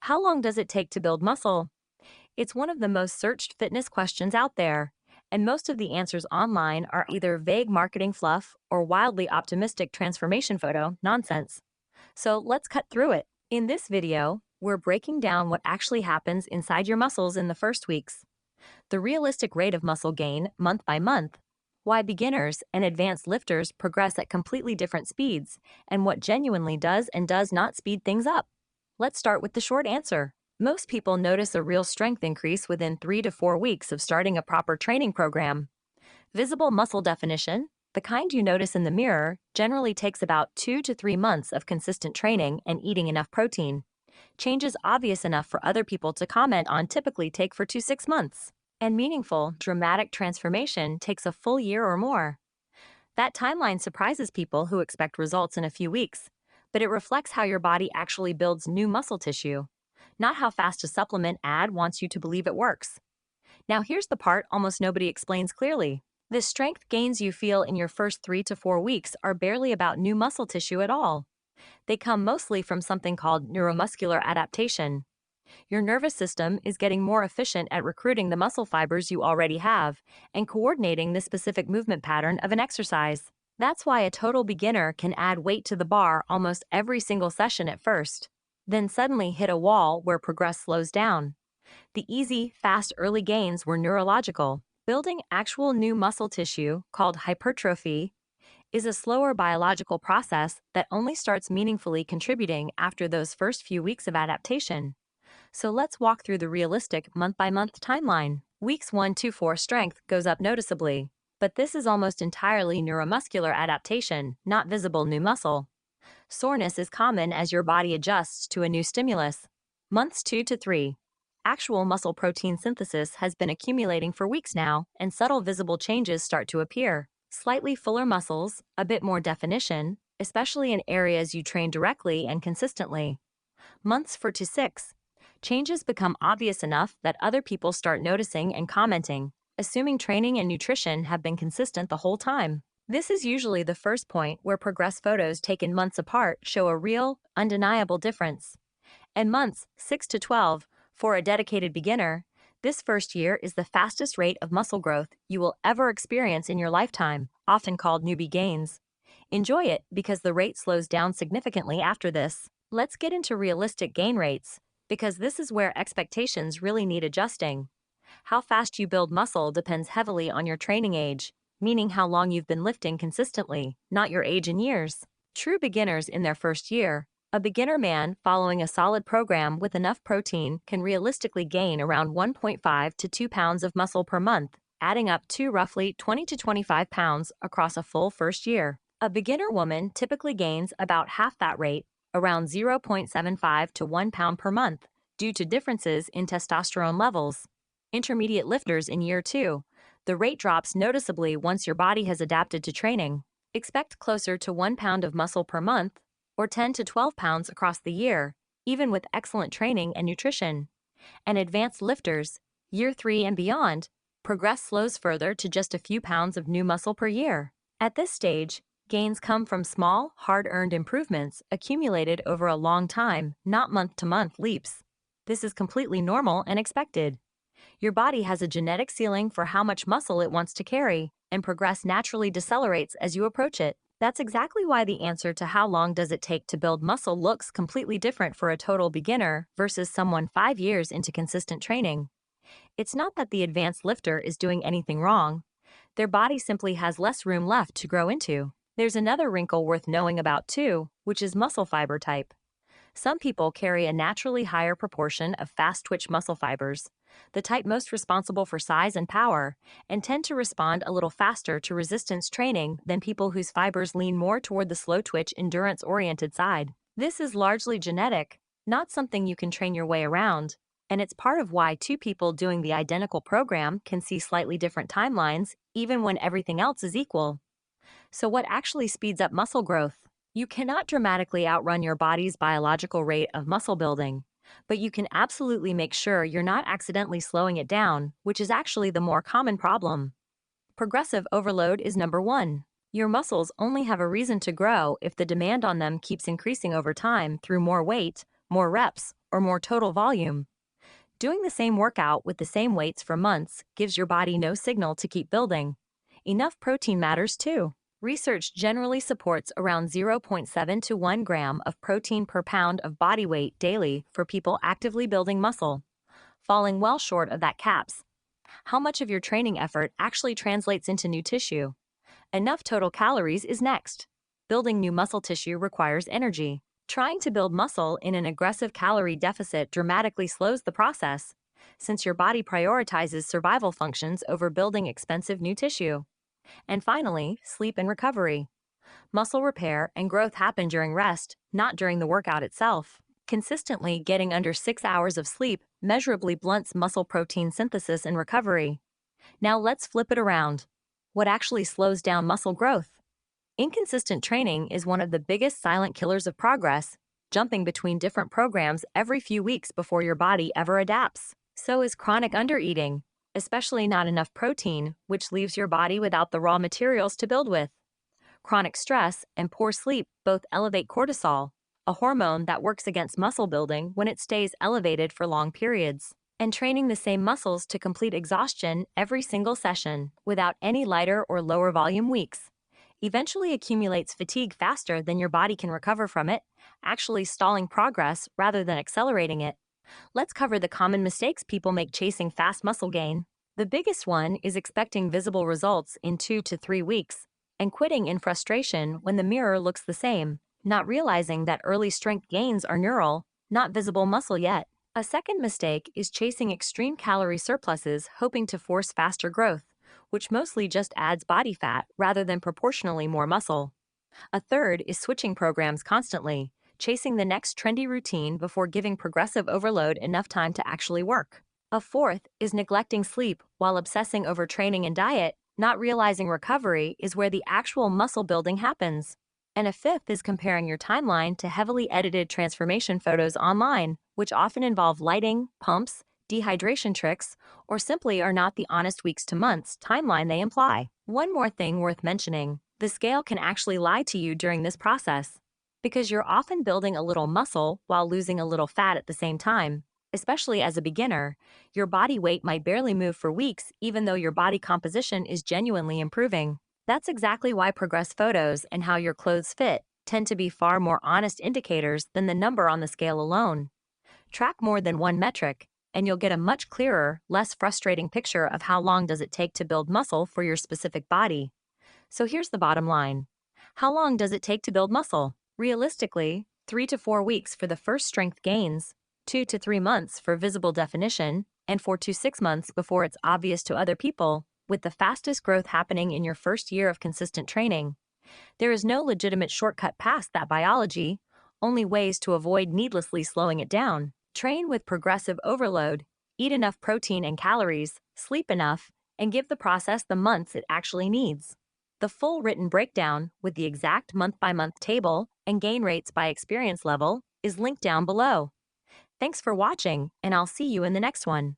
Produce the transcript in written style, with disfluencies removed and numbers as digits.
How long does it take to build muscle? It's one of the most searched fitness questions out there, and most of the answers online are either vague marketing fluff or wildly optimistic transformation photo nonsense. So let's cut through it. In this video, we're breaking down what actually happens inside your muscles in the first weeks, the realistic rate of muscle gain month by month, why beginners and advanced lifters progress at completely different speeds, and what genuinely does and does not speed things up. Let's start with the short answer. Most people notice a real strength increase within 3 to 4 weeks of starting a proper training program. Visible muscle definition, the kind you notice in the mirror, generally takes about 2 to 3 months of consistent training and eating enough protein. Changes obvious enough for other people to comment on typically take 4 to 6 months. And meaningful, dramatic transformation takes a full year or more. That timeline surprises people who expect results in a few weeks, but it reflects how your body actually builds new muscle tissue, not how fast a supplement ad wants you to believe it works. Now here's the part almost nobody explains clearly. The strength gains you feel in your first 3 to 4 weeks are barely about new muscle tissue at all. They come mostly from something called neuromuscular adaptation. Your nervous system is getting more efficient at recruiting the muscle fibers you already have and coordinating the specific movement pattern of an exercise. That's why a total beginner can add weight to the bar almost every single session at first, then suddenly hit a wall where progress slows down. The easy, fast early gains were neurological. Building actual new muscle tissue, called hypertrophy, is a slower biological process that only starts meaningfully contributing after those first few weeks of adaptation. So let's walk through the realistic month-by-month timeline. Weeks 1 to 4 strength goes up noticeably, but this is almost entirely neuromuscular adaptation, not visible new muscle. Soreness is common as your body adjusts to a new stimulus. Months 2 to 3. Actual muscle protein synthesis has been accumulating for weeks now, and subtle visible changes start to appear. Slightly fuller muscles, a bit more definition, especially in areas you train directly and consistently. Months 4 to 6. Changes become obvious enough that other people start noticing and commenting, assuming training and nutrition have been consistent the whole time. This is usually the first point where progress photos taken months apart show a real, undeniable difference. And months 6 to 12, for a dedicated beginner, this first year is the fastest rate of muscle growth you will ever experience in your lifetime, often called newbie gains. Enjoy it because the rate slows down significantly after this. Let's get into realistic gain rates, because this is where expectations really need adjusting. How fast you build muscle depends heavily on your training age, meaning how long you've been lifting consistently, not your age in years. True beginners in their first year, a beginner man following a solid program with enough protein can realistically gain around 1.5 to 2 pounds of muscle per month, adding up to roughly 20 to 25 pounds across a full first year. A beginner woman typically gains about half that rate, around 0.75 to 1 pound per month, due to differences in testosterone levels. Intermediate lifters in year 2, the rate drops noticeably once your body has adapted to training. Expect closer to 1 pound of muscle per month, or 10 to 12 pounds across the year, even with excellent training and nutrition. And advanced lifters, year 3 and beyond, progress slows further to just a few pounds of new muscle per year. At this stage, gains come from small, hard-earned improvements accumulated over a long time, not month-to-month leaps. This is completely normal and expected. Your body has a genetic ceiling for how much muscle it wants to carry, and progress naturally decelerates as you approach it. That's exactly why the answer to how long does it take to build muscle looks completely different for a total beginner versus someone 5 years into consistent training. It's not that the advanced lifter is doing anything wrong. Their body simply has less room left to grow into. There's another wrinkle worth knowing about too, which is muscle fiber type. Some people carry a naturally higher proportion of fast-twitch muscle fibers, the type most responsible for size and power, and tend to respond a little faster to resistance training than people whose fibers lean more toward the slow-twitch, endurance-oriented side. This is largely genetic, not something you can train your way around, and it's part of why two people doing the identical program can see slightly different timelines, even when everything else is equal. So what actually speeds up muscle growth? You cannot dramatically outrun your body's biological rate of muscle building, but you can absolutely make sure you're not accidentally slowing it down, which is actually the more common problem. Progressive overload is number one. Your muscles only have a reason to grow if the demand on them keeps increasing over time through more weight, more reps, or more total volume. Doing the same workout with the same weights for months gives your body no signal to keep building. Enough protein matters too. Research generally supports around 0.7 to 1 gram of protein per pound of body weight daily for people actively building muscle, falling well short of that caps. How much of your training effort actually translates into new tissue? Enough total calories is next. Building new muscle tissue requires energy. Trying to build muscle in an aggressive calorie deficit dramatically slows the process, since your body prioritizes survival functions over building expensive new tissue. And finally, sleep and recovery. Muscle repair and growth happen during rest, not during the workout itself. Consistently getting under 6 hours of sleep measurably blunts muscle protein synthesis and recovery. Now let's flip it around. What actually slows down muscle growth? Inconsistent training is one of the biggest silent killers of progress, jumping between different programs every few weeks before your body ever adapts. So is chronic undereating, especially not enough protein, which leaves your body without the raw materials to build with. Chronic stress and poor sleep both elevate cortisol, a hormone that works against muscle building when it stays elevated for long periods. And training the same muscles to complete exhaustion every single session, without any lighter or lower volume weeks, eventually accumulates fatigue faster than your body can recover from it, actually stalling progress rather than accelerating it. Let's cover the common mistakes people make chasing fast muscle gain. The biggest one is expecting visible results in 2 to 3 weeks and quitting in frustration when the mirror looks the same, not realizing that early strength gains are neural, not visible muscle yet. A second mistake is chasing extreme calorie surpluses hoping to force faster growth, which mostly just adds body fat rather than proportionally more muscle. A third is switching programs constantly, chasing the next trendy routine before giving progressive overload enough time to actually work. A fourth is neglecting sleep while obsessing over training and diet, not realizing recovery is where the actual muscle building happens. And a fifth is comparing your timeline to heavily edited transformation photos online, which often involve lighting, pumps, dehydration tricks, or simply are not the honest weeks to months timeline they imply. One more thing worth mentioning: the scale can actually lie to you during this process, because you're often building a little muscle while losing a little fat at the same time. Especially as a beginner, your body weight might barely move for weeks even though your body composition is genuinely improving. That's exactly why progress photos and how your clothes fit tend to be far more honest indicators than the number on the scale alone. Track more than one metric, and you'll get a much clearer, less frustrating picture of how long does it take to build muscle for your specific body. So here's the bottom line. How long does it take to build muscle? Realistically, 3 to 4 weeks for the first strength gains, 2 to 3 months for visible definition, and 4 to 6 months before it's obvious to other people, with the fastest growth happening in your first year of consistent training. There is no legitimate shortcut past that biology, only ways to avoid needlessly slowing it down. Train with progressive overload, eat enough protein and calories, sleep enough, and give the process the months it actually needs. The full written breakdown, with the exact month-by-month table and gain rates by experience level, is linked down below. Thanks for watching, and I'll see you in the next one.